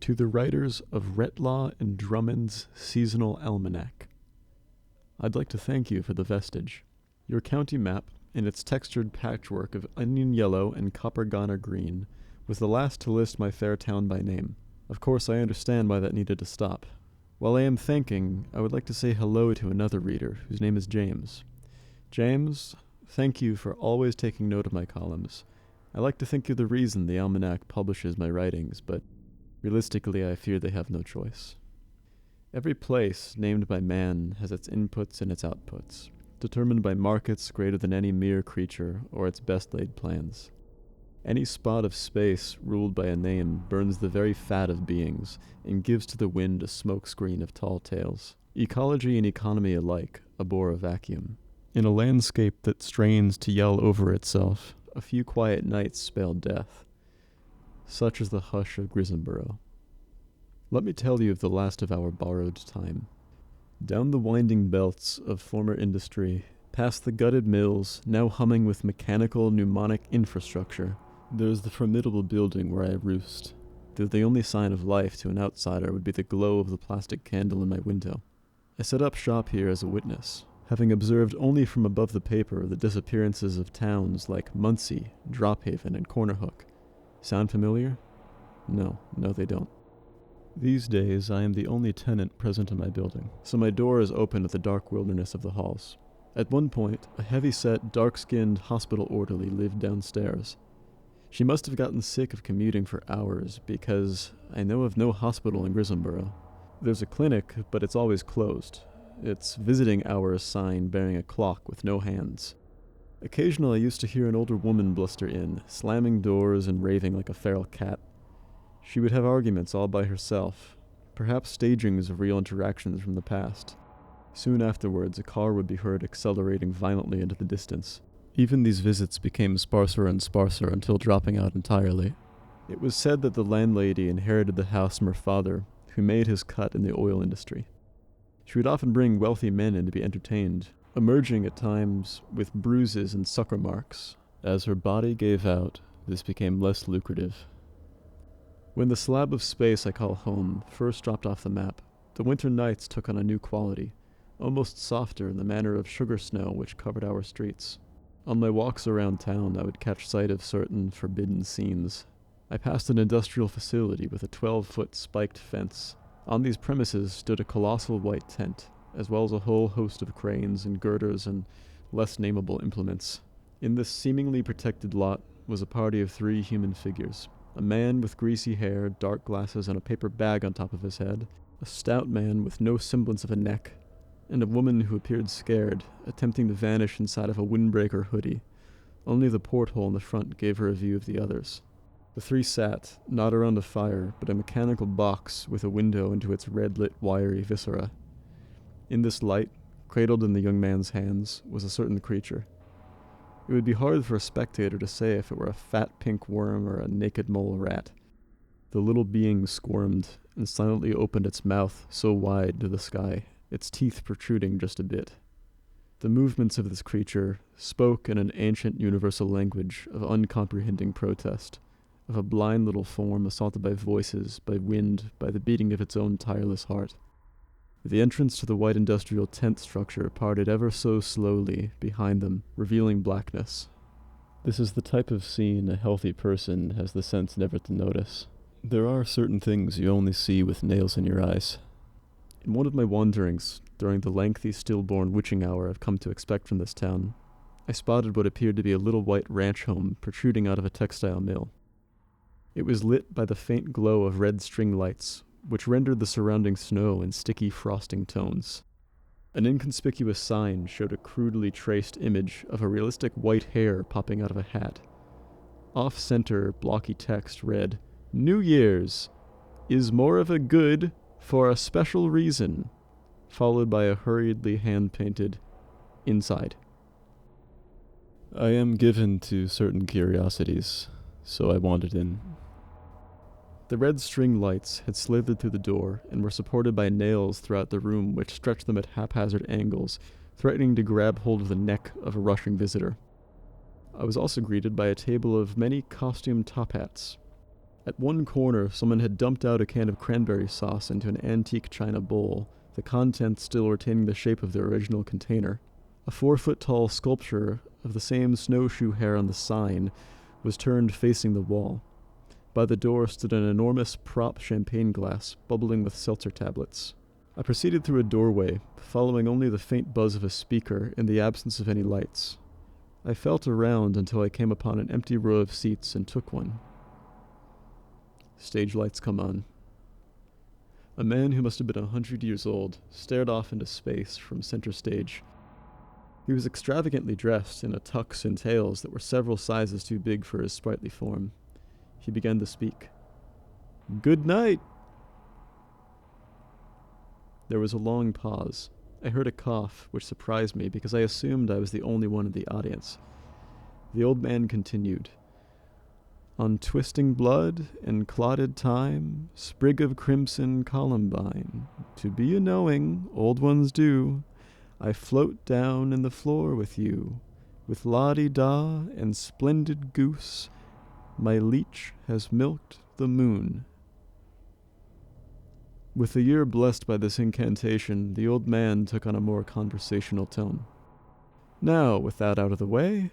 To the writers of Retlaw and Drummond's Seasonal Almanac, I'd like to thank you for the vestige. Your county map, in its textured patchwork of onion yellow and copper ghana green, was the last to list my fair town by name. Of course, I understand why that needed to stop. While I am thanking, I would like to say hello to another reader, whose name is James. James, thank you for always taking note of my columns. I like to think you're the reason the almanac publishes my writings, but realistically, I fear they have no choice. Every place named by man has its inputs and its outputs, determined by markets greater than any mere creature or its best laid plans. Any spot of space ruled by a name burns the very fat of beings and gives to the wind a smokescreen of tall tales. Ecology and economy alike abhor a vacuum. In a landscape that strains to yell over itself, a few quiet nights spell death. Such is the hush of Grisonborough. Let me tell you of the last of our borrowed time. Down the winding belts of former industry, past the gutted mills, now humming with mechanical mnemonic infrastructure, there is the formidable building where I roost, though the only sign of life to an outsider would be the glow of the plastic candle in my window. I set up shop here as a witness, having observed only from above the paper the disappearances of towns like Muncie, Drophaven, and Cornerhook. Sound familiar? No, they don't. These days, I am the only tenant present in my building, so my door is open to the dark wilderness of the halls. At one point, a heavy-set, dark-skinned hospital orderly lived downstairs. She must have gotten sick of commuting for hours, because I know of no hospital in Grisonborough. There's a clinic, but it's always closed. Its visiting hours sign bearing a clock with no hands. Occasionally I used to hear an older woman bluster in, slamming doors and raving like a feral cat. She would have arguments all by herself, perhaps stagings of real interactions from the past. Soon afterwards, a car would be heard accelerating violently into the distance. Even these visits became sparser and sparser until dropping out entirely. It was said that the landlady inherited the house from her father, who made his cut in the oil industry. She would often bring wealthy men in to be entertained, emerging at times with bruises and sucker marks. As her body gave out, this became less lucrative. When the slab of space I call home first dropped off the map, the winter nights took on a new quality, almost softer in the manner of sugar snow which covered our streets. On my walks around town, I would catch sight of certain forbidden scenes. I passed an industrial facility with a 12-foot spiked fence. On these premises stood a colossal white tent, as well as a whole host of cranes and girders and less nameable implements. In this seemingly protected lot was a party of 3 human figures. A man with greasy hair, dark glasses, and a paper bag on top of his head, a stout man with no semblance of a neck, and a woman who appeared scared, attempting to vanish inside of a windbreaker hoodie. Only the porthole in the front gave her a view of the others. The 3 sat, not around a fire, but a mechanical box with a window into its red-lit, wiry viscera. In this light, cradled in the young man's hands, was a certain creature. It would be hard for a spectator to say if it were a fat pink worm or a naked mole rat. The little being squirmed and silently opened its mouth so wide to the sky, its teeth protruding just a bit. The movements of this creature spoke in an ancient universal language of uncomprehending protest, of a blind little form assaulted by voices, by wind, by the beating of its own tireless heart. The entrance to the white industrial tent structure parted ever so slowly behind them, revealing blackness. This is the type of scene a healthy person has the sense never to notice. There are certain things you only see with nails in your eyes. In one of my wanderings, during the lengthy stillborn witching hour I've come to expect from this town, I spotted what appeared to be a little white ranch home protruding out of a textile mill. It was lit by the faint glow of red string lights, which rendered the surrounding snow in sticky frosting tones. An inconspicuous sign showed a crudely traced image of a realistic white hair popping out of a hat. Off-center, blocky text read, "New Year's is more of a good for a special reason," followed by a hurriedly hand-painted "Inside." I am given to certain curiosities, so I wandered in. The red string lights had slithered through the door and were supported by nails throughout the room which stretched them at haphazard angles, threatening to grab hold of the neck of a rushing visitor. I was also greeted by a table of many costumed top hats. At one corner, someone had dumped out a can of cranberry sauce into an antique china bowl, the contents still retaining the shape of their original container. A 4-foot-tall sculpture of the same snowshoe hare on the sign was turned facing the wall. By the door stood an enormous prop champagne glass, bubbling with seltzer tablets. I proceeded through a doorway, following only the faint buzz of a speaker in the absence of any lights. I felt around until I came upon an empty row of seats and took one. Stage lights come on. A man who must have been 100 years old stared off into space from center stage. He was extravagantly dressed in a tux and tails that were several sizes too big for his sprightly form. He began to speak. "Good night!" There was a long pause. I heard a cough, which surprised me because I assumed I was the only one in the audience. The old man continued. "On twisting blood and clotted time, sprig of crimson columbine, to be a knowing, old ones do, I float down in the floor with you, with la-di-da and splendid goose, my leech has milked the moon." With the ear blessed by this incantation, the old man took on a more conversational tone. "Now, with that out of the way,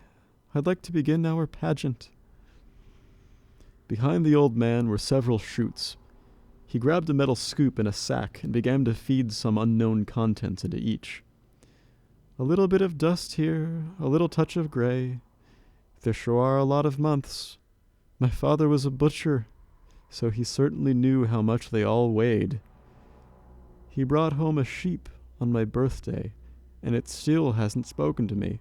I'd like to begin our pageant." Behind the old man were several chutes. He grabbed a metal scoop and a sack and began to feed some unknown contents into each. "A little bit of dust here, a little touch of gray. There sure are a lot of months. My father was a butcher, so he certainly knew how much they all weighed. He brought home a sheep on my birthday, and it still hasn't spoken to me.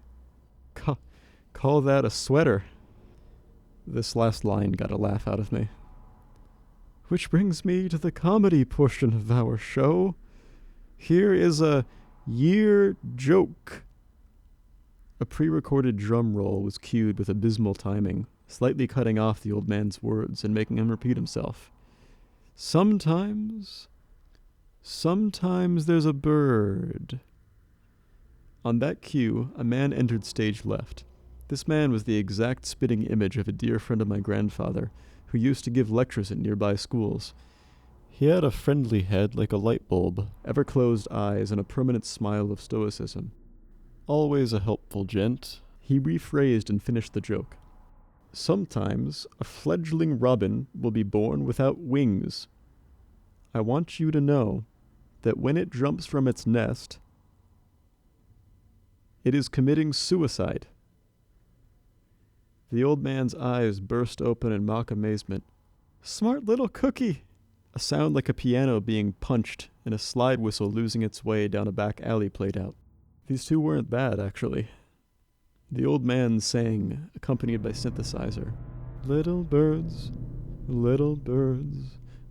Call that a sweater." This last line got a laugh out of me. "Which brings me to the comedy portion of our show. Here is a year joke." A pre-recorded drum roll was cued with abysmal timing, slightly cutting off the old man's words and making him repeat himself. Sometimes there's a bird." On that cue, a man entered stage left. This man was the exact spitting image of a dear friend of my grandfather, who used to give lectures at nearby schools. He had a friendly head like a light bulb, ever-closed eyes, and a permanent smile of stoicism. Always a helpful gent, he rephrased and finished the joke. "Sometimes a fledgling robin will be born without wings. I want you to know that when it jumps from its nest, it is committing suicide." The old man's eyes burst open in mock amazement. "Smart little cookie!" A sound like a piano being punched and a slide whistle losing its way down a back alley played out. These two weren't bad, actually. The old man sang, accompanied by synthesizer. Little birds,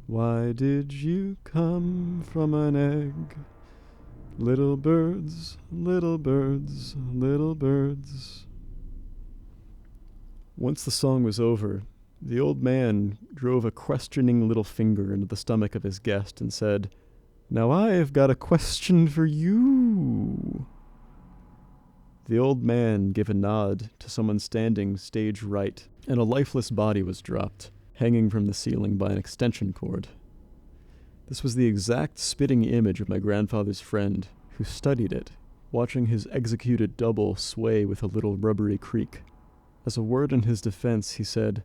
why did you come from an egg? Little birds, little birds, little birds." Once the song was over, the old man drove a questioning little finger into the stomach of his guest and said, "Now I've got a question for you." The old man gave a nod to someone standing stage right, and a lifeless body was dropped, hanging from the ceiling by an extension cord. This was the exact spitting image of my grandfather's friend, who studied it, watching his executed double sway with a little rubbery creak. As a word in his defense, he said,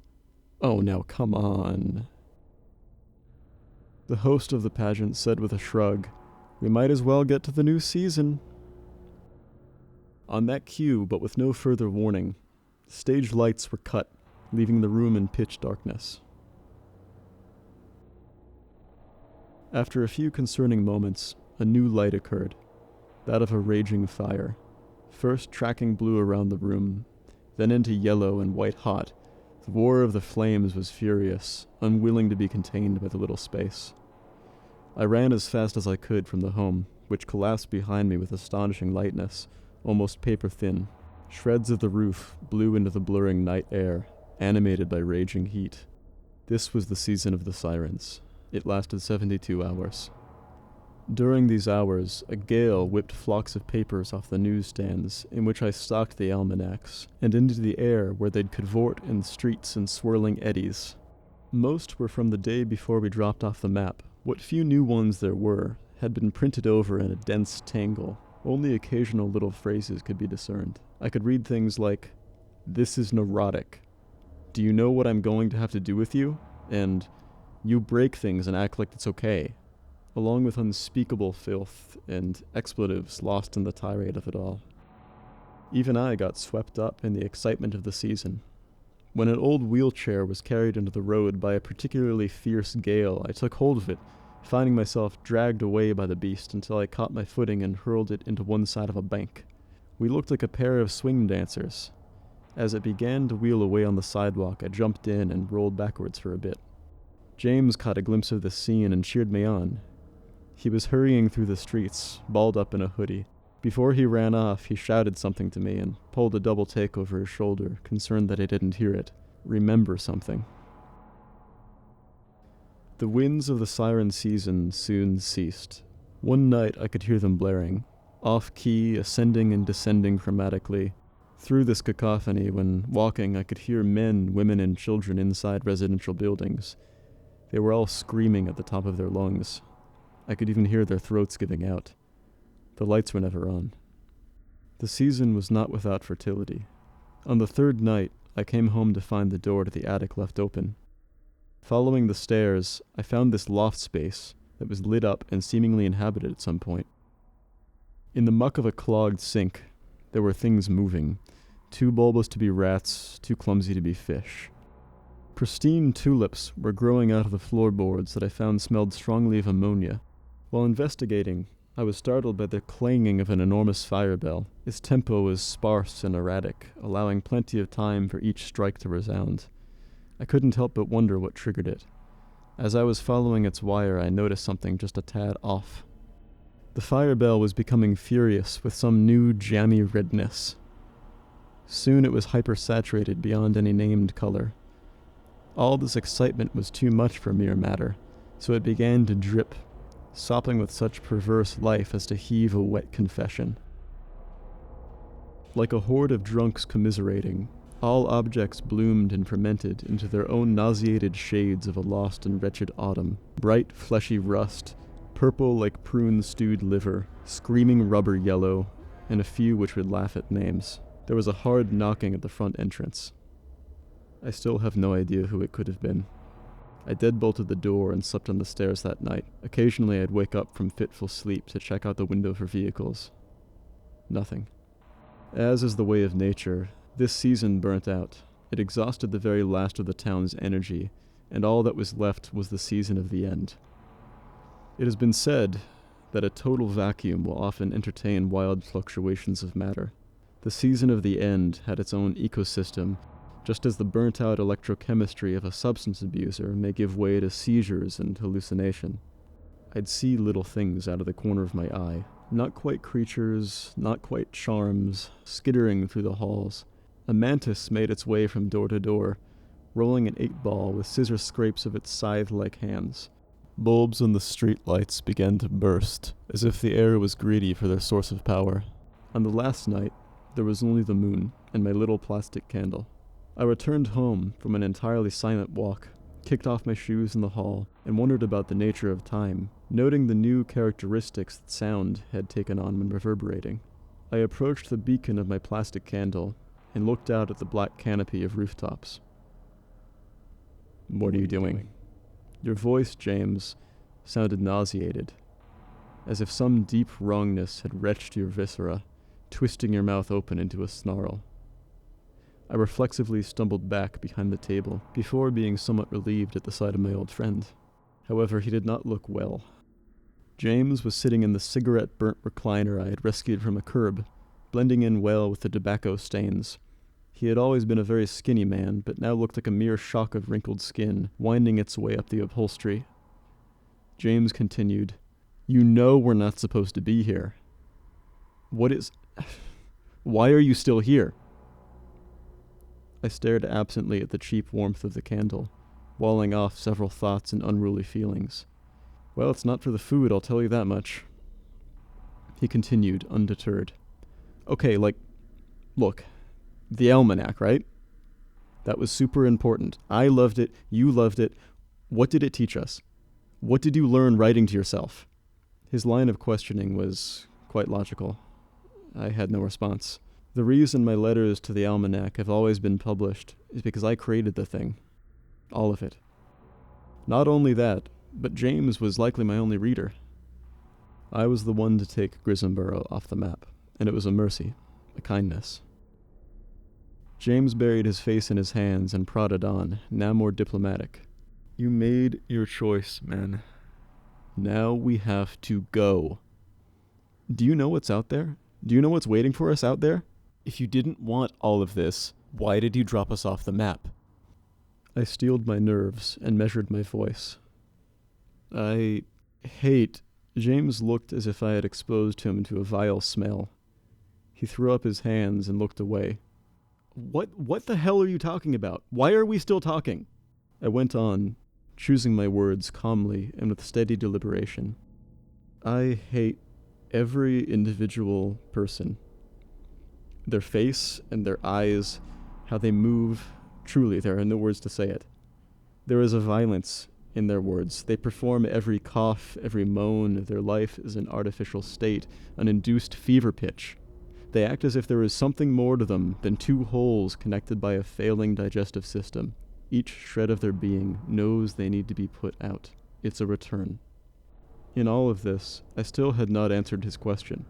"Oh, now come on." The host of the pageant said with a shrug, "We might as well get to the new season." On that cue, but with no further warning, stage lights were cut, leaving the room in pitch darkness. After a few concerning moments, a new light occurred, that of a raging fire, first tracking blue around the room, then into yellow and white hot. The war of the flames was furious, unwilling to be contained by the little space. I ran as fast as I could from the home, which collapsed behind me with astonishing lightness, almost paper-thin. Shreds of the roof blew into the blurring night air, animated by raging heat. This was the season of the sirens. It lasted 72 hours. During these hours, a gale whipped flocks of papers off the newsstands in which I stocked the almanacs, and into the air where they'd cavort in streets in swirling eddies. Most were from the day before we dropped off the map. What few new ones there were had been printed over in a dense tangle. Only occasional little phrases could be discerned. I could read things like, "This is neurotic," "Do you know what I'm going to have to do with you?" and "You break things and act like it's okay," along with unspeakable filth and expletives lost in the tirade of it all. Even I got swept up in the excitement of the season. When an old wheelchair was carried into the road by a particularly fierce gale, I took hold of it, finding myself dragged away by the beast until I caught my footing and hurled it into one side of a bank. We looked like a pair of swing dancers. As it began to wheel away on the sidewalk, I jumped in and rolled backwards for a bit. James caught a glimpse of this scene and cheered me on. He was hurrying through the streets, balled up in a hoodie. Before he ran off, he shouted something to me and pulled a double take over his shoulder, concerned that I didn't hear it. Remember something. The winds of the siren season soon ceased. One night I could hear them blaring, off-key, ascending and descending chromatically. Through this cacophony, when walking, I could hear men, women, and children inside residential buildings. They were all screaming at the top of their lungs. I could even hear their throats giving out. The lights were never on. The season was not without fertility. On the third night, I came home to find the door to the attic left open. Following the stairs, I found this loft space that was lit up and seemingly inhabited at some point. In the muck of a clogged sink, there were things moving, too bulbous to be rats, too clumsy to be fish. Pristine tulips were growing out of the floorboards that I found smelled strongly of ammonia. While investigating, I was startled by the clanging of an enormous fire bell. Its tempo was sparse and erratic, allowing plenty of time for each strike to resound. I couldn't help but wonder what triggered it. As I was following its wire, I noticed something just a tad off. The fire bell was becoming furious with some new jammy redness. Soon it was hypersaturated beyond any named color. All this excitement was too much for mere matter, so it began to drip, sopping with such perverse life as to heave a wet confession. Like a horde of drunks commiserating, all objects bloomed and fermented into their own nauseated shades of a lost and wretched autumn. Bright, fleshy rust, purple like prune-stewed liver, screaming rubber yellow, and a few which would laugh at names. There was a hard knocking at the front entrance. I still have no idea who it could have been. I deadbolted the door and slept on the stairs that night. Occasionally I'd wake up from fitful sleep to check out the window for vehicles. Nothing. As is the way of nature, this season burnt out. It exhausted the very last of the town's energy, and all that was left was the season of the end. It has been said that a total vacuum will often entertain wild fluctuations of matter. The season of the end had its own ecosystem, just as the burnt-out electrochemistry of a substance abuser may give way to seizures and hallucination. I'd see little things out of the corner of my eye, not quite creatures, not quite charms, skittering through the halls. A mantis made its way from door to door, rolling an 8-ball with scissor scrapes of its scythe-like hands. Bulbs on the street lights began to burst, as if the air was greedy for their source of power. On the last night, there was only the moon and my little plastic candle. I returned home from an entirely silent walk, kicked off my shoes in the hall, and wondered about the nature of time, noting the new characteristics that sound had taken on when reverberating. I approached the beacon of my plastic candle and looked out at the black canopy of rooftops. "What are you doing?" Your voice, James, sounded nauseated, as if some deep wrongness had wrenched your viscera, twisting your mouth open into a snarl. I reflexively stumbled back behind the table, before being somewhat relieved at the sight of my old friend. However, he did not look well. James was sitting in the cigarette-burnt recliner I had rescued from a curb, blending in well with the tobacco stains. He had always been a very skinny man, but now looked like a mere shock of wrinkled skin, winding its way up the upholstery. James continued, "You know we're not supposed to be here. What is... Why are you still here?" I stared absently at the cheap warmth of the candle, walling off several thoughts and unruly feelings. "Well, it's not for the food, I'll tell you that much." He continued, undeterred. "Okay, look, the almanac, right? That was super important. I loved it. You loved it. What did it teach us? What did you learn writing to yourself? His line of questioning was quite logical. I had no response. The reason my letters to the almanac have always been published is because I created the thing. All of it. Not only that, but James was likely my only reader. I was the one to take Grisemborough off the map, and it was a mercy, a kindness. James buried his face in his hands and prodded on, now more diplomatic. You made your choice, man. Now we have to go. Do you know what's out there? Do you know what's waiting for us out there? If you didn't want all of this, why did you drop us off the map? I steeled my nerves and measured my voice. I hate... James looked as if I had exposed him to a vile smell. He threw up his hands and looked away. What the hell are you talking about? Why are we still talking? I went on, choosing my words calmly and with steady deliberation. I hate every individual person. Their face and their eyes, how they move, truly, there are no words to say it. There is a violence in their words. They perform every cough, every moan. Their life is an artificial state, an induced fever pitch. They act as if there is something more to them than two holes connected by a failing digestive system. Each shred of their being knows they need to be put out. It's a return. In all of this, I still had not answered his question.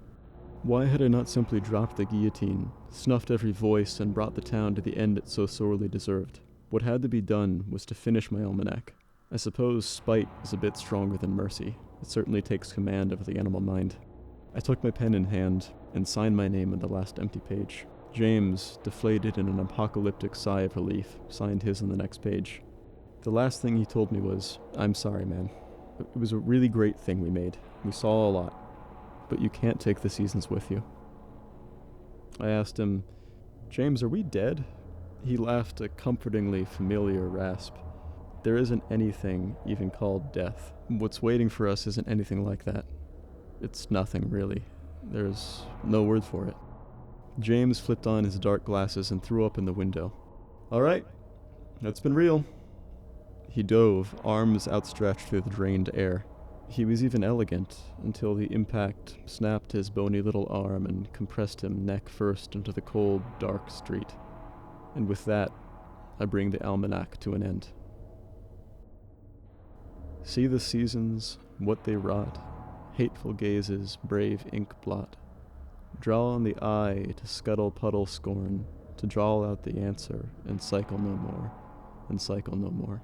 Why had I not simply dropped the guillotine, snuffed every voice, and brought the town to the end it so sorely deserved? What had to be done was to finish my almanac. I suppose spite is a bit stronger than mercy. It certainly takes command of the animal mind. I took my pen in hand and signed my name on the last empty page. James, deflated in an apocalyptic sigh of relief, signed his on the next page. The last thing he told me was, "I'm sorry, man. It was a really great thing we made. We saw a lot. But you can't take the seasons with you." I asked him, "James, are we dead?" He laughed a comfortingly familiar rasp. There isn't anything even called death. What's waiting for us isn't anything like that. It's nothing, really. There's no word for it. James flipped on his dark glasses and threw up in the window. "All right, that's been real." He dove, arms outstretched through the drained air. He was even elegant, until the impact snapped his bony little arm and compressed him neck first into the cold, dark street. And with that, I bring the almanac to an end. See the seasons, what they wrought, hateful gazes, brave ink blot. Draw on the eye to scuttle puddle scorn, to draw out the answer, and cycle no more, and cycle no more.